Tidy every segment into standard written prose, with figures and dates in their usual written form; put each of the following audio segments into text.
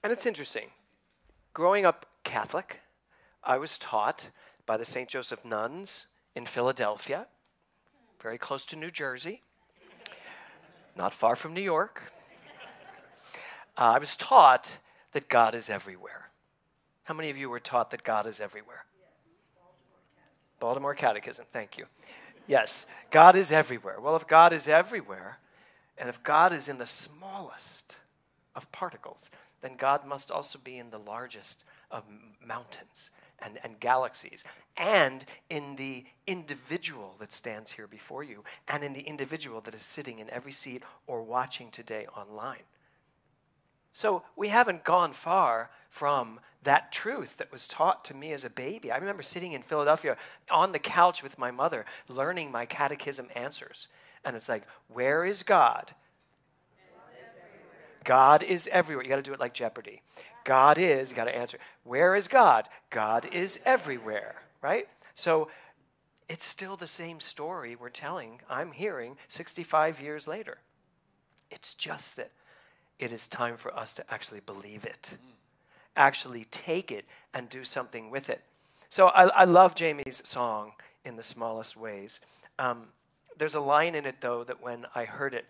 And it's interesting. Growing up Catholic, I was taught by the St. Joseph nuns in Philadelphia, very close to New Jersey, not far from New York. I was taught that God is everywhere. How many of you were taught that God is everywhere? Baltimore Catechism, thank you. Yes, God is everywhere. Well, if God is everywhere, and if God is in the smallest of particles, then God must also be in the largest of mountains and galaxies, and in the individual that stands here before you, and in the individual that is sitting in every seat or watching today online. So we haven't gone far from that truth that was taught to me as a baby. I remember sitting in Philadelphia on the couch with my mother, learning my catechism answers. And it's like, where is God? God is everywhere. You got to do it like Jeopardy. God is, you got to answer. Where is God? God is everywhere, right? So it's still the same story we're telling, I'm hearing 65 years later. It's just that it is time for us to actually believe it, actually take it and do something with it. So I love Jamie's song, In the Smallest Ways. There's a line in it, though, that when I heard it,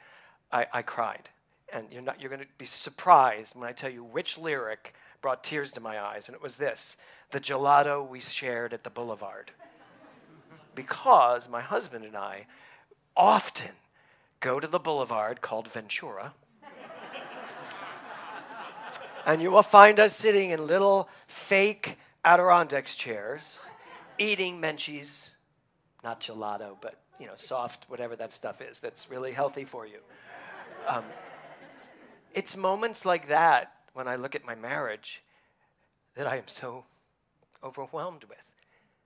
I cried. And you're going to be surprised when I tell you which lyric brought tears to my eyes. And it was this: the gelato we shared at the boulevard. Because my husband and I often go to the boulevard called Ventura. And you will find us sitting in little fake Adirondacks chairs, eating Menchie's, not gelato, but soft, whatever that stuff is that's really healthy for you. It's moments like that when I look at my marriage that I am so overwhelmed with,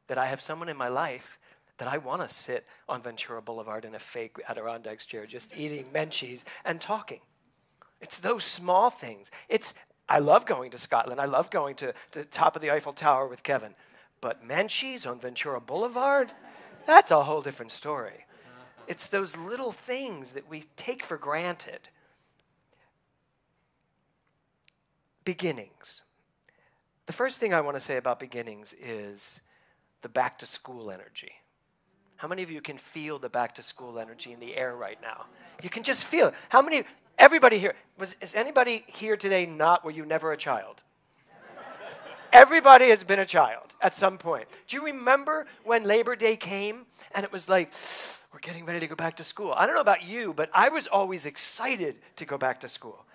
that I have someone in my life that I want to sit on Ventura Boulevard in a fake Adirondacks chair just eating Menchie's and talking. It's those small things. I love going to Scotland. I love going to the top of the Eiffel Tower with Kevin. But Menchie's on Ventura Boulevard, that's a whole different story. It's those little things that we take for granted. Beginnings. The first thing I want to say about beginnings is the back-to-school energy. How many of you can feel the back-to-school energy in the air right now? You can just feel it. How many? Everybody here, is anybody here today were you never a child? Everybody has been a child at some point. Do you remember when Labor Day came and it was like, we're getting ready to go back to school? I don't know about you, but I was always excited to go back to school.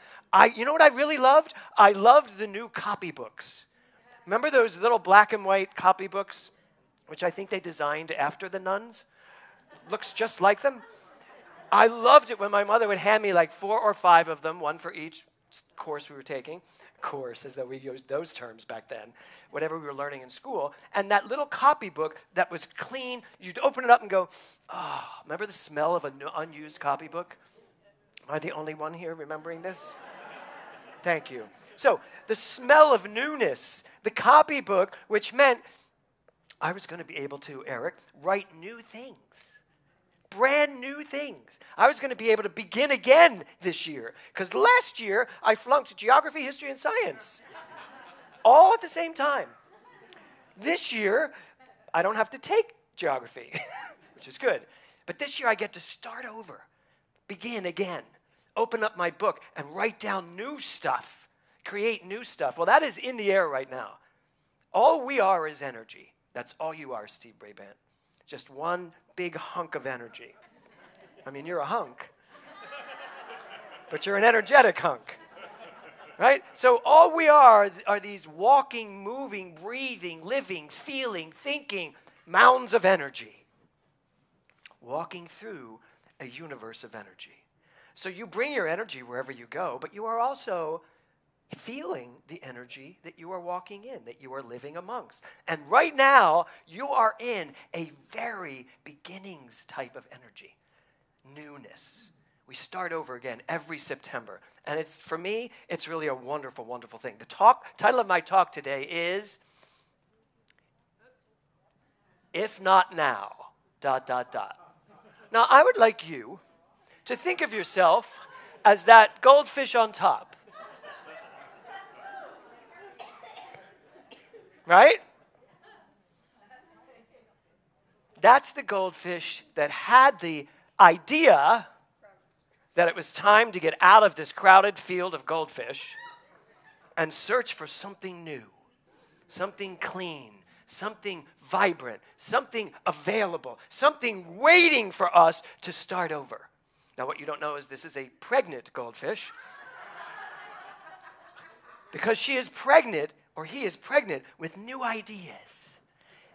You know what I really loved? I loved the new copybooks. Remember those little black and white copybooks, which I think they designed after the nuns? Looks just like them. I loved it when my mother would hand me like 4 or 5 of them, one for each course we were taking. Course, as though we used those terms back then, whatever we were learning in school. And that little copybook that was clean, you'd open it up and go, remember the smell of an unused copybook? Am I the only one here remembering this? Thank you. So the smell of newness, the copybook, which meant I was going to be able to, Eric, write new things. Brand new things. I was going to be able to begin again this year. Because last year, I flunked geography, history, and science. All at the same time. This year, I don't have to take geography, which is good. But this year, I get to start over. Begin again. Open up my book and write down new stuff. Create new stuff. Well, that is in the air right now. All we are is energy. That's all you are, Steve Brabant. Just one big hunk of energy. I mean, you're a hunk, but you're an energetic hunk, right? So all we are these walking, moving, breathing, living, feeling, thinking mounds of energy, walking through a universe of energy. So you bring your energy wherever you go, but you are also feeling the energy that you are walking in, that you are living amongst. And right now, you are in a very beginnings type of energy. Newness. We start over again every September. And for me, it's really a wonderful, wonderful thing. The title of my talk today is, If Not Now, ... Now, I would like you to think of yourself as that goldfish on top. Right? That's the goldfish that had the idea that it was time to get out of this crowded field of goldfish and search for something new, something clean, something vibrant, something available, something waiting for us to start over. Now, what you don't know is this is a pregnant goldfish because she is pregnant, or he is pregnant, with new ideas.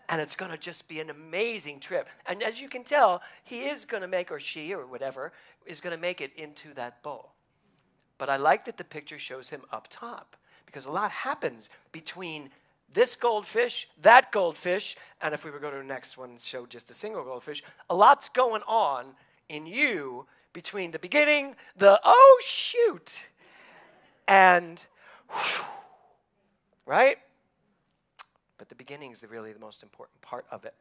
And it's going to just be an amazing trip. And as you can tell, he is going to make, or she, or whatever, is going to make it into that bowl. But I like that the picture shows him up top, because a lot happens between this goldfish, that goldfish, and if we were to go to the next one and show just a single goldfish, a lot's going on in you between the beginning, the oh shoot, and whew, right? But the beginning is really the most important part of it.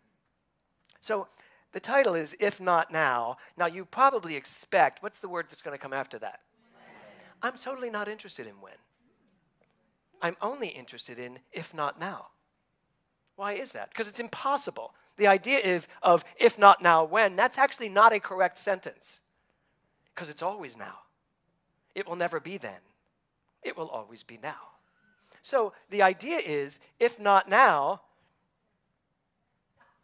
So the title is If Not Now. Now you probably expect, what's the word that's going to come after that? When. I'm totally not interested in when. I'm only interested in if not now. Why is that? Because it's impossible. The idea of if not now, when, that's actually not a correct sentence. Because it's always now. It will never be then. It will always be now. So the idea is, if not now,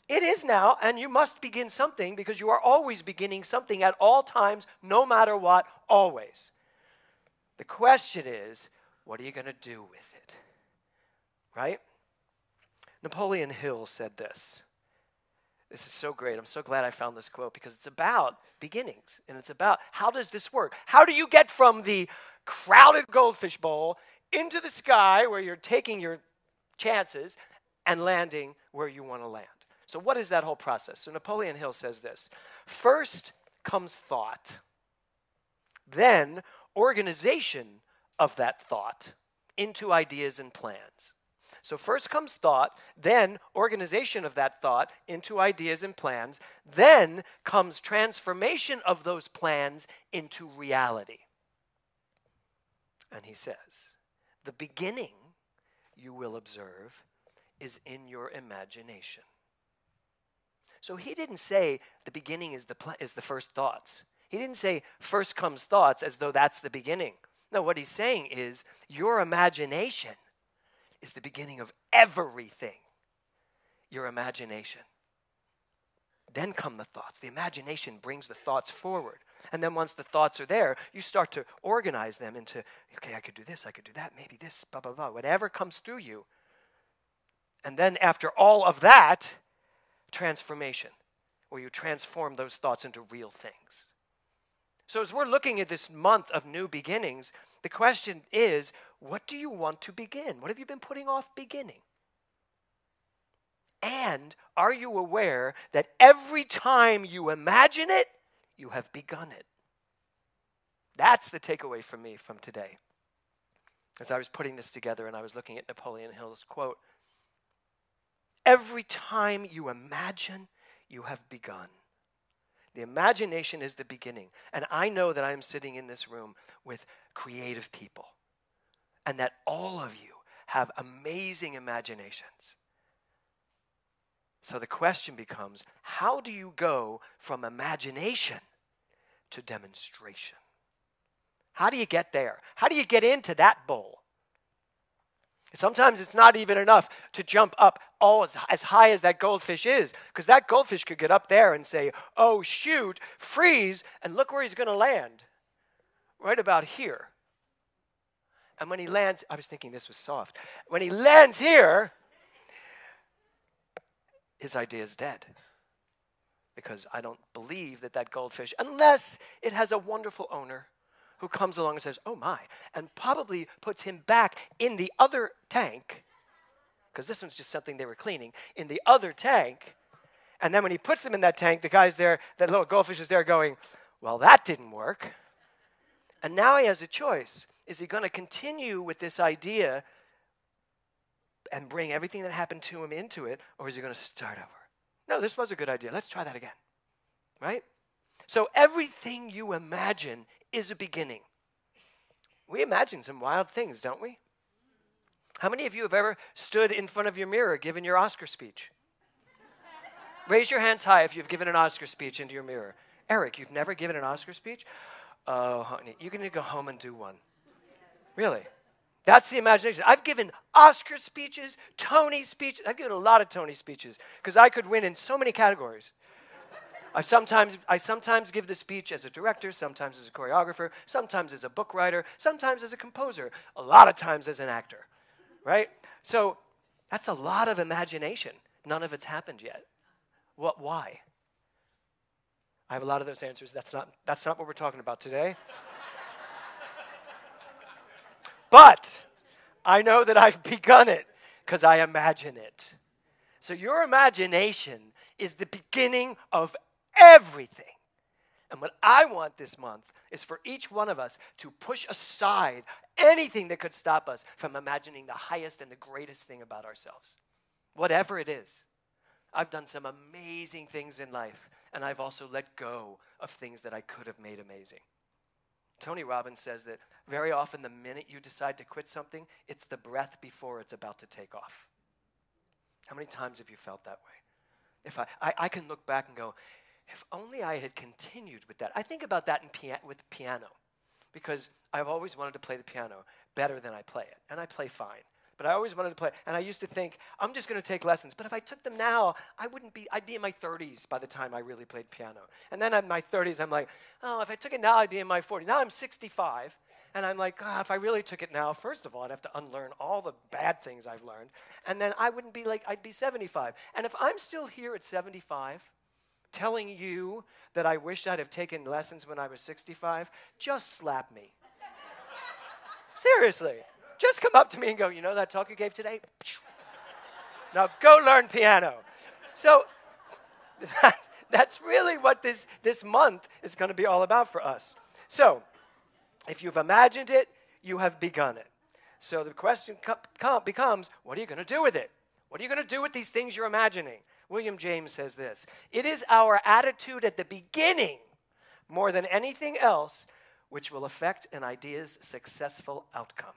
it is now, and you must begin something because you are always beginning something at all times, no matter what, always. The question is, what are you going to do with it? Right? Napoleon Hill said this. This is so great. I'm so glad I found this quote because it's about beginnings, and it's about how does this work? How do you get from the crowded goldfish bowl into the sky where you're taking your chances and landing where you want to land? So what is that whole process? So Napoleon Hill says this: first comes thought, then organization of that thought into ideas and plans. So first comes thought, then organization of that thought into ideas and plans, then comes transformation of those plans into reality. And he says, the beginning, you will observe, is in your imagination. So he didn't say the beginning is the first thoughts. He didn't say first comes thoughts as though that's the beginning. No, what he's saying is your imagination is the beginning of everything. Your imagination. Then come the thoughts. The imagination brings the thoughts forward. And then once the thoughts are there, you start to organize them into, okay, I could do this, I could do that, maybe this, blah, blah, blah, whatever comes through you. And then after all of that, transformation, where you transform those thoughts into real things. So as we're looking at this month of new beginnings, the question is, what do you want to begin? What have you been putting off beginning? And are you aware that every time you imagine it, you have begun it? That's the takeaway for me from today. As I was putting this together and I was looking at Napoleon Hill's quote, every time you imagine, you have begun. The imagination is the beginning. And I know that I am sitting in this room with creative people, and that all of you have amazing imaginations. So the question becomes, how do you go from imagination to demonstration? How do you get there? How do you get into that bowl? Sometimes it's not even enough to jump up as high as that goldfish is, because that goldfish could get up there and say, oh shoot, freeze, and look where he's going to land. Right about here. And when he lands, I was thinking this was soft. When he lands here, his idea is dead. Because I don't believe that goldfish, unless it has a wonderful owner who comes along and says, oh my, and probably puts him back in the other tank, because this one's just something they were cleaning, in the other tank, and then when he puts him in that tank, the guy's there, that little goldfish is there going, well, that didn't work. And now he has a choice. Is he going to continue with this idea and bring everything that happened to him into it, or is he going to start over? No, this was a good idea. Let's try that again, right? So everything you imagine is a beginning. We imagine some wild things, don't we? How many of you have ever stood in front of your mirror giving your Oscar speech? Raise your hands high if you've given an Oscar speech into your mirror. Eric, you've never given an Oscar speech? Oh, honey, you're going to go home and do one. Really? That's the imagination. I've given Oscar speeches, Tony speeches. I've given a lot of Tony speeches because I could win in so many categories. I sometimes give the speech as a director, sometimes as a choreographer, sometimes as a book writer, sometimes as a composer, a lot of times as an actor, right? So that's a lot of imagination. None of it's happened yet. Why? I have a lot of those answers. That's not what we're talking about today. But I know that I've begun it because I imagine it. So your imagination is the beginning of everything. And what I want this month is for each one of us to push aside anything that could stop us from imagining the highest and the greatest thing about ourselves, whatever it is. I've done some amazing things in life, and I've also let go of things that I could have made amazing. Tony Robbins says that very often the minute you decide to quit something, it's the breath before it's about to take off. How many times have you felt that way? If I can look back and go, if only I had continued with that. I think about that with piano, because I've always wanted to play the piano better than I play it, and I play fine. But I always wanted to play, and I used to think, I'm just going to take lessons. But if I took them now, I'd be in my 30s by the time I really played piano. And then in my 30s, I'm like, oh, if I took it now, I'd be in my 40s. Now I'm 65, and I'm like, if I really took it now, first of all, I'd have to unlearn all the bad things I've learned. And then I'd be 75. And if I'm still here at 75, telling you that I wish I'd have taken lessons when I was 65, just slap me. Seriously. Just come up to me and go, you know that talk you gave today? Now go learn piano. So that's really what this month is going to be all about for us. So if you've imagined it, you have begun it. So the question becomes, what are you going to do with it? What are you going to do with these things you're imagining? William James says this: it is our attitude at the beginning, more than anything else, which will affect an idea's successful outcome.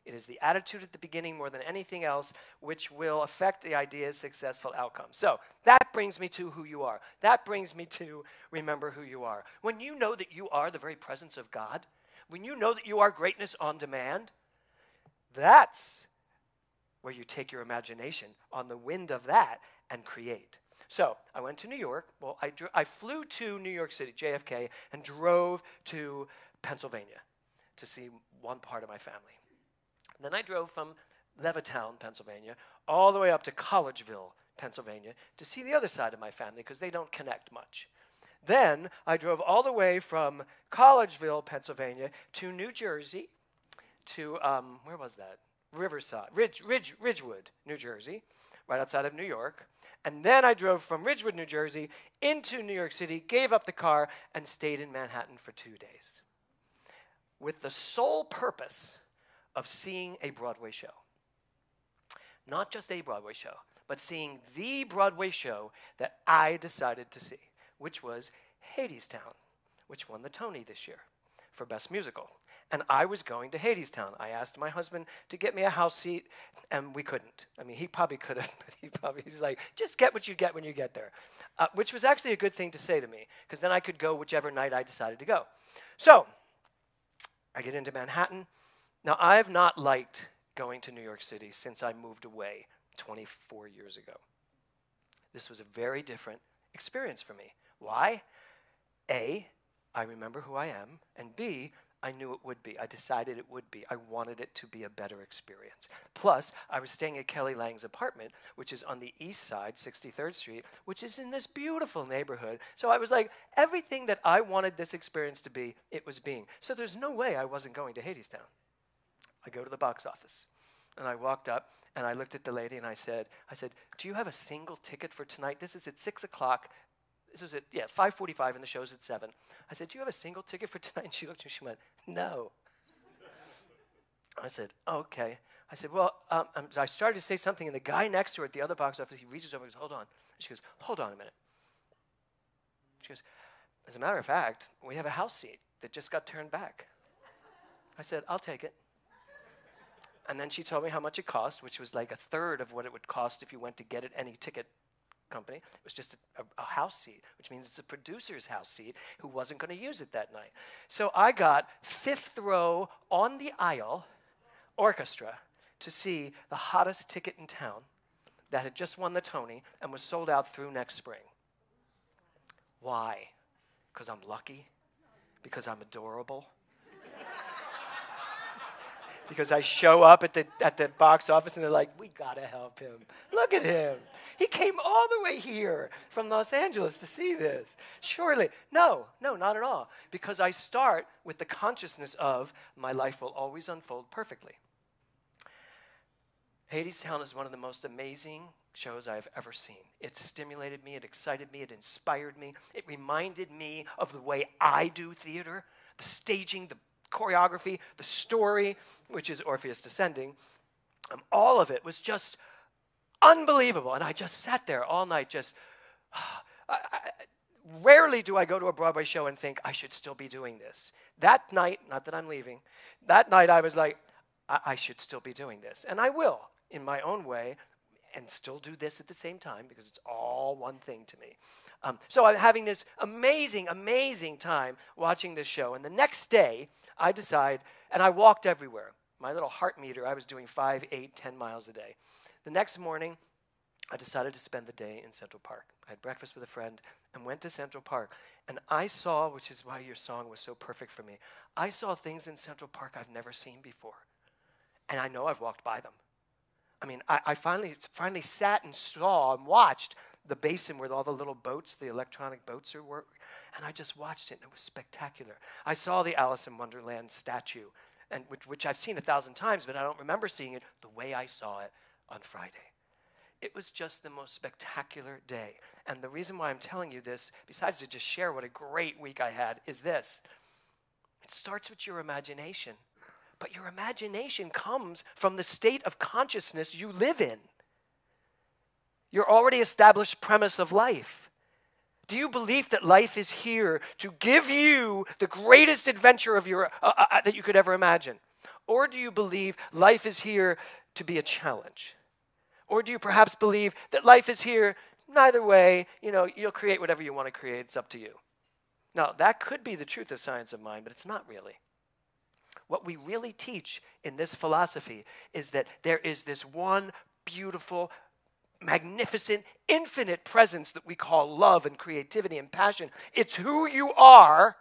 It is the attitude at the beginning more than anything else which will affect the idea's successful outcome. So that brings me to who you are. That brings me to remember who you are. When you know that you are the very presence of God, when you know that you are greatness on demand, that's where you take your imagination on the wind of that and create. So I went to New York. Well, I flew to New York City, JFK, and drove to Pennsylvania to see one part of my family. Then I drove from Levittown, Pennsylvania, all the way up to Collegeville, Pennsylvania, to see the other side of my family because they don't connect much. Then I drove all the way from Collegeville, Pennsylvania, to New Jersey, to, where was that? Riverside, Ridgewood, New Jersey, right outside of New York. And then I drove from Ridgewood, New Jersey, into New York City, gave up the car, and stayed in Manhattan for 2 days with the sole purpose of seeing a Broadway show. Not just a Broadway show, but seeing the Broadway show that I decided to see, which was Hadestown, which won the Tony this year for Best Musical. And I was going to Hadestown. I asked my husband to get me a house seat, and we couldn't. I mean, he probably could have, but he's like, just get what you get when you get there, which was actually a good thing to say to me, because then I could go whichever night I decided to go. So I get into Manhattan. Now, I have not liked going to New York City since I moved away 24 years ago. This was a very different experience for me. Why? A, I remember who I am, and B, I knew it would be. I decided it would be. I wanted it to be a better experience. Plus, I was staying at Kelly Lang's apartment, which is on the east side, 63rd Street, which is in this beautiful neighborhood. So I was like, everything that I wanted this experience to be, it was being. So there's no way I wasn't going to Hadestown. I go to the box office, and I walked up, and I looked at the lady, and I said, do you have a single ticket for tonight? This is at 6 o'clock. This was at, 5:45, and the show's at 7. I said, do you have a single ticket for tonight? And she looked at me, she went, no. I said, okay. I said, well, I started to say something, and the guy next to her at the other box office, he reaches over and goes, hold on. She goes, hold on a minute. She goes, as a matter of fact, we have a house seat that just got turned back. I said, I'll take it. And then she told me how much it cost, which was like a third of what it would cost if you went to get it any ticket company. It was just a house seat, which means it's a producer's house seat who wasn't going to use it that night. So I got fifth row on the aisle orchestra to see the hottest ticket in town that had just won the Tony and was sold out through next spring. Why? Because I'm lucky? Because I'm adorable? Because I show up at the box office and they're like, we gotta help him. Look at him. He came all the way here from Los Angeles to see this. Surely. No, not at all. Because I start with the consciousness of my life will always unfold perfectly. Hadestown is one of the most amazing shows I've ever seen. It stimulated me, it excited me, it inspired me. It reminded me of the way I do theater, the staging, the choreography, the story, which is Orpheus Descending. All of it was just unbelievable. And I just sat there all night rarely do I go to a Broadway show and think, I should still be doing this. That night, not that I'm leaving, that night I was like, I should still be doing this. And I will, in my own way, and still do this at the same time because it's all one thing to me. So I'm having this amazing, amazing time watching this show. And the next day, I decide, and I walked everywhere. My little heart meter, I was doing 5, 8, 10 miles a day. The next morning, I decided to spend the day in Central Park. I had breakfast with a friend and went to Central Park. And I saw, which is why your song was so perfect for me, I saw things in Central Park I've never seen before. And I know I've walked by them. I mean, I finally sat and saw and watched the basin where all the little boats, the electronic boats are working, and I just watched it, and it was spectacular. I saw the Alice in Wonderland statue, and which I've seen 1,000 times, but I don't remember seeing it the way I saw it on Friday. It was just the most spectacular day. And the reason why I'm telling you this, besides to just share what a great week I had, is this. It starts with your imagination. But your imagination comes from the state of consciousness you live in. Your already established premise of life. Do you believe that life is here to give you the greatest adventure of your that you could ever imagine? Or do you believe life is here to be a challenge? Or do you perhaps believe that life is here, neither way, you'll create whatever you want to create, it's up to you. Now, that could be the truth of Science of Mind, but it's not really. What we really teach in this philosophy is that there is this one beautiful, magnificent, infinite presence that we call love and creativity and passion. It's who you are.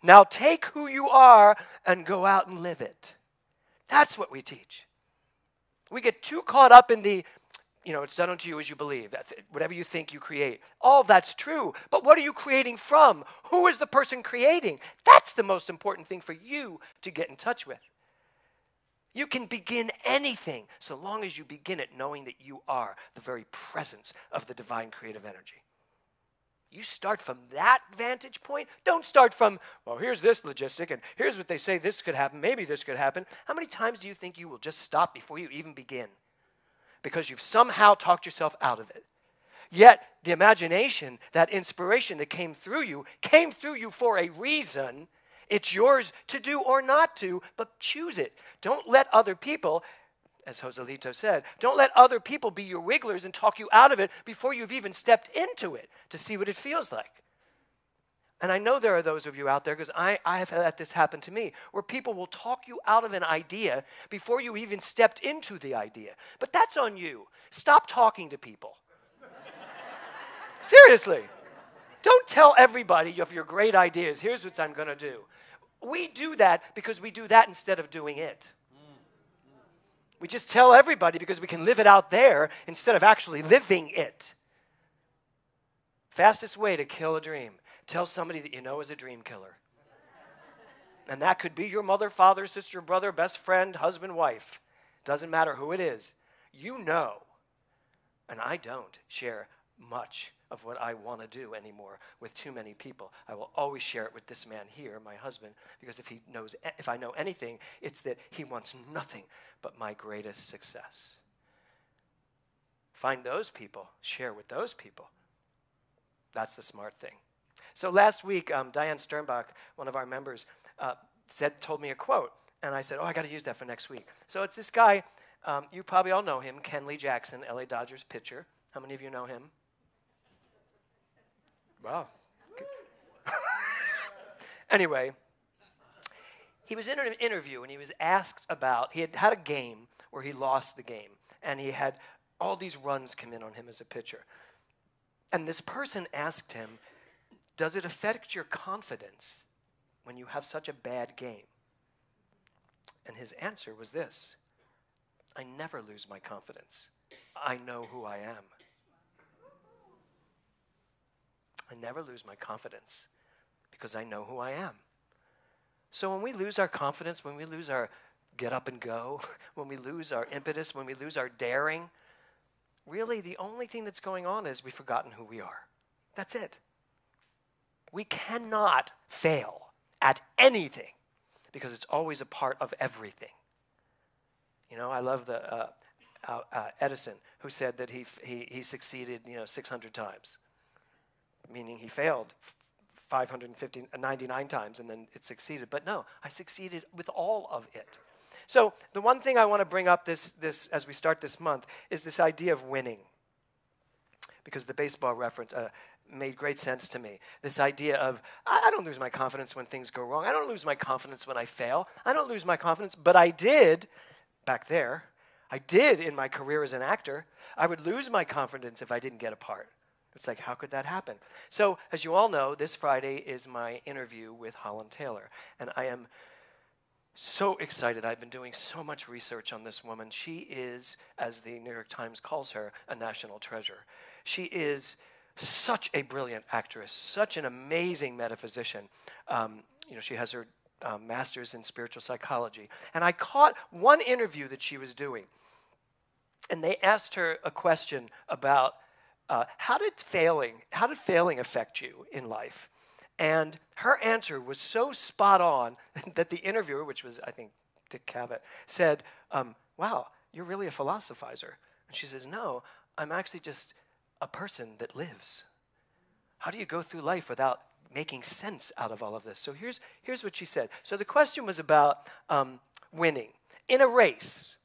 Now take who you are and go out and live it. That's what we teach. We get too caught up in the, it's done unto you as you believe. Whatever you think, you create. All that's true. But what are you creating from? Who is the person creating? That's the most important thing for you to get in touch with. You can begin anything so long as you begin it knowing that you are the very presence of the divine creative energy. You start from that vantage point. Don't start from, well, here's this logistic, and here's what they say this could happen, maybe this could happen. How many times do you think you will just stop before you even begin? Because you've somehow talked yourself out of it. Yet, the imagination, that inspiration that came through you for a reason. It's yours to do or not to, but choose it. Don't let other people, as Joselito said, don't let other people be your wigglers and talk you out of it before you've even stepped into it to see what it feels like. And I know there are those of you out there, because I have had this happen to me, where people will talk you out of an idea before you even stepped into the idea. But that's on you. Stop talking to people. Seriously. Don't tell everybody of your great ideas, here's what I'm going to do. We do that because we do that instead of doing it. We just tell everybody because we can live it out there instead of actually living it. Fastest way to kill a dream. Tell somebody that you know is a dream killer. And that could be your mother, father, sister, brother, best friend, husband, wife. Doesn't matter who it is. You know, and I don't share much of what I want to do anymore with too many people. I will always share it with this man here, my husband, because if I know anything, it's that he wants nothing but my greatest success. Find those people, share with those people. That's the smart thing. So last week, Diane Sternbach, one of our members, told me a quote, And I said, oh, I got to use that for next week. So it's this guy, you probably all know him, Kenley Jackson, LA Dodgers pitcher. How many of you know him? Wow. Anyway, he was in an interview and he was asked about, he had a game where he lost the game. And he had all these runs come in on him as a pitcher. And this person asked him, does it affect your confidence when you have such a bad game? And his answer was this: I never lose my confidence. I know who I am. I never lose my confidence because I know who I am. So when we lose our confidence, when we lose our get up and go, when we lose our impetus, when we lose our daring, really the only thing that's going on is we've forgotten who we are. That's it. We cannot fail at anything because it's always a part of everything. You know, I love the Edison, who said that he succeeded 600 times, meaning he failed 599 times and then it succeeded. But no, I succeeded with all of it. So the one thing I want to bring up this as we start this month is this idea of winning, because the baseball reference made great sense to me. This idea of, I don't lose my confidence when things go wrong. I don't lose my confidence when I fail. I don't lose my confidence, but I did back there. I did in my career as an actor. I would lose my confidence if I didn't get a part. It's like, how could that happen? So, as you all know, this Friday is my interview with Holland Taylor, and I am so excited. I've been doing so much research on this woman. She is, as the New York Times calls her, a national treasure. She is such a brilliant actress, such an amazing metaphysician. She has her master's in spiritual psychology. And I caught one interview that she was doing, and they asked her a question about how did failing affect you in life? And her answer was so spot on that the interviewer, which was, I think, Dick Cavett, said, wow, you're really a philosophizer. And she says, no, I'm actually just a person that lives. How do you go through life without making sense out of all of this? So here's what she said. So the question was about winning. In a race,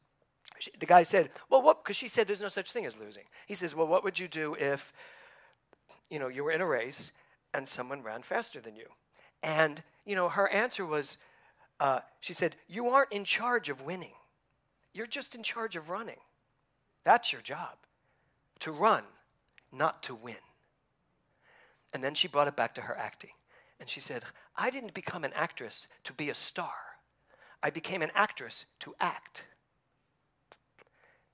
the guy said, well, what? Because she said there's no such thing as losing. He says, well, what would you do if, you were in a race and someone ran faster than you? And, her answer was, she said, you aren't in charge of winning. You're just in charge of running. That's your job, to run, not to win. And then she brought it back to her acting. And she said, I didn't become an actress to be a star. I became an actress to act.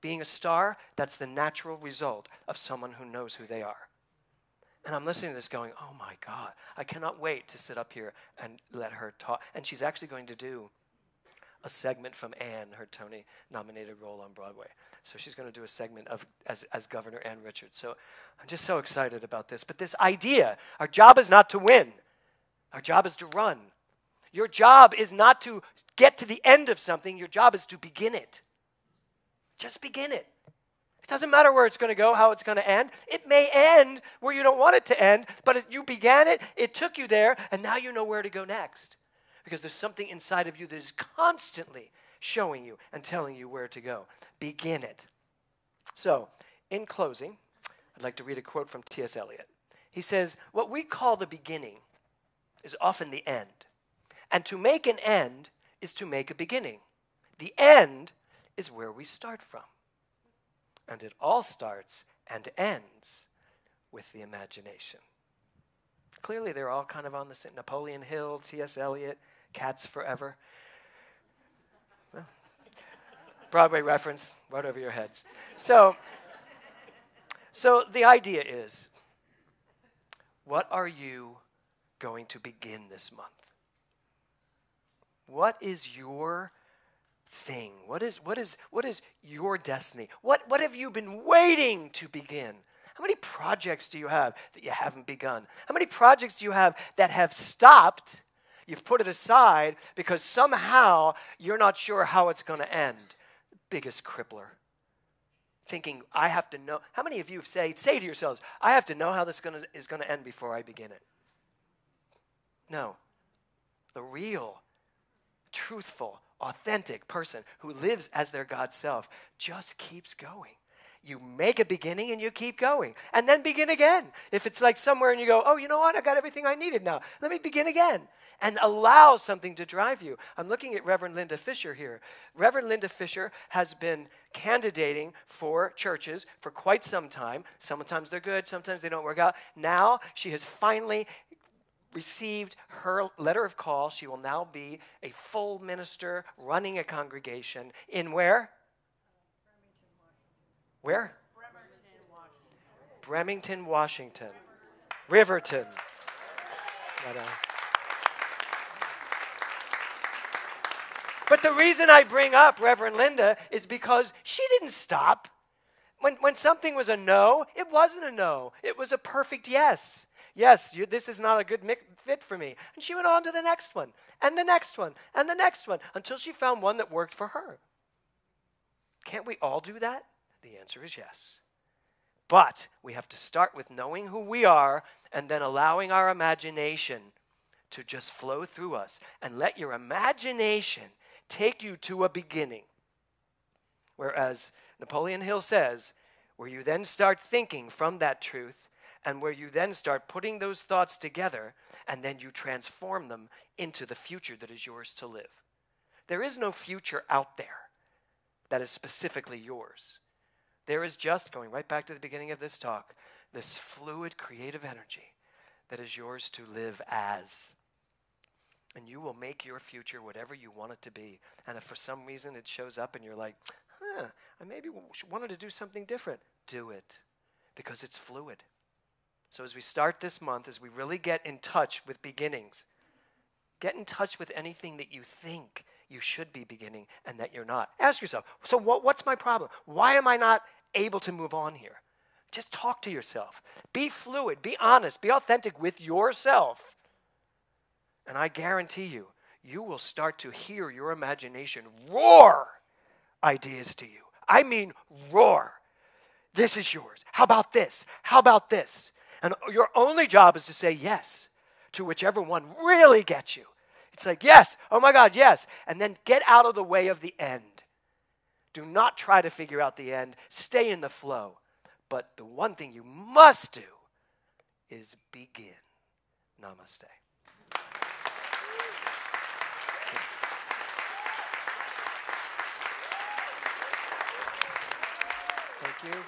Being a star, that's the natural result of someone who knows who they are. And I'm listening to this going, oh my God, I cannot wait to sit up here and let her talk. And she's actually going to do a segment from Anne, her Tony-nominated role on Broadway. So she's going to do a segment as Governor Ann Richards. So I'm just so excited about this. But this idea, our job is not to win. Our job is to run. Your job is not to get to the end of something. Your job is to begin it. Just begin it. It doesn't matter where it's going to go, how it's going to end. It may end where you don't want it to end, but you began it, it took you there, and now you know where to go next. Because there's something inside of you that is constantly showing you and telling you where to go. Begin it. So, in closing, I'd like to read a quote from T.S. Eliot. He says, what we call the beginning is often the end. And to make an end is to make a beginning. The end is where we start from. And it all starts and ends with the imagination. Clearly, they're all kind of on the same. Napoleon Hill, T.S. Eliot, Cats Forever. Well, Broadway reference right over your heads. So the idea is, what are you going to begin this month? What is your thing? What is your destiny? What have you been waiting to begin? How many projects do you have that you haven't begun? How many projects do you have that have stopped? You've put it aside because somehow you're not sure how it's going to end. Biggest crippler. Thinking, I have to know. How many of you say to yourselves, I have to know how this is going to end before I begin it? No. The real, truthful, authentic person who lives as their God self just keeps going. You make a beginning and you keep going. And then begin again. If it's like somewhere and you go, oh, you know what? I got everything I needed now. Let me begin again. And allow something to drive you. I'm looking at Reverend Linda Fisher here. Reverend Linda Fisher has been candidating for churches for quite some time. Sometimes they're good, sometimes they don't work out. Now she has finally received her letter of call. She will now be a full minister running a congregation in where? Where? Bremerton, Washington. Riverton. But the reason I bring up Reverend Linda is because she didn't stop. When something was a no, it wasn't a no. It was a perfect yes. Yes, this is not a good fit for me. And she went on to the next one, and the next one, and the next one, until she found one that worked for her. Can't we all do that? The answer is yes. But we have to start with knowing who we are and then allowing our imagination to just flow through us. And let your imagination take you to a beginning. Whereas Napoleon Hill says, where you then start thinking from that truth and where you then start putting those thoughts together and then you transform them into the future that is yours to live. There is no future out there that is specifically yours. There is just, going right back to the beginning of this talk, this fluid creative energy that is yours to live as. And you will make your future whatever you want it to be. And if for some reason it shows up and you're like, I maybe wanted to do something different, do it. Because it's fluid. So as we start this month, as we really get in touch with beginnings, get in touch with anything that you think you should be beginning and that you're not. Ask yourself, so what's my problem? Why am I not able to move on here? Just talk to yourself. Be fluid, be honest, be authentic with yourself. And I guarantee you, you will start to hear your imagination roar ideas to you. I mean roar. This is yours. How about this? How about this? And your only job is to say yes to whichever one really gets you. It's like, yes, oh my God, yes. And then get out of the way of the end. Do not try to figure out the end. Stay in the flow. But the one thing you must do is begin. Namaste. Thank you.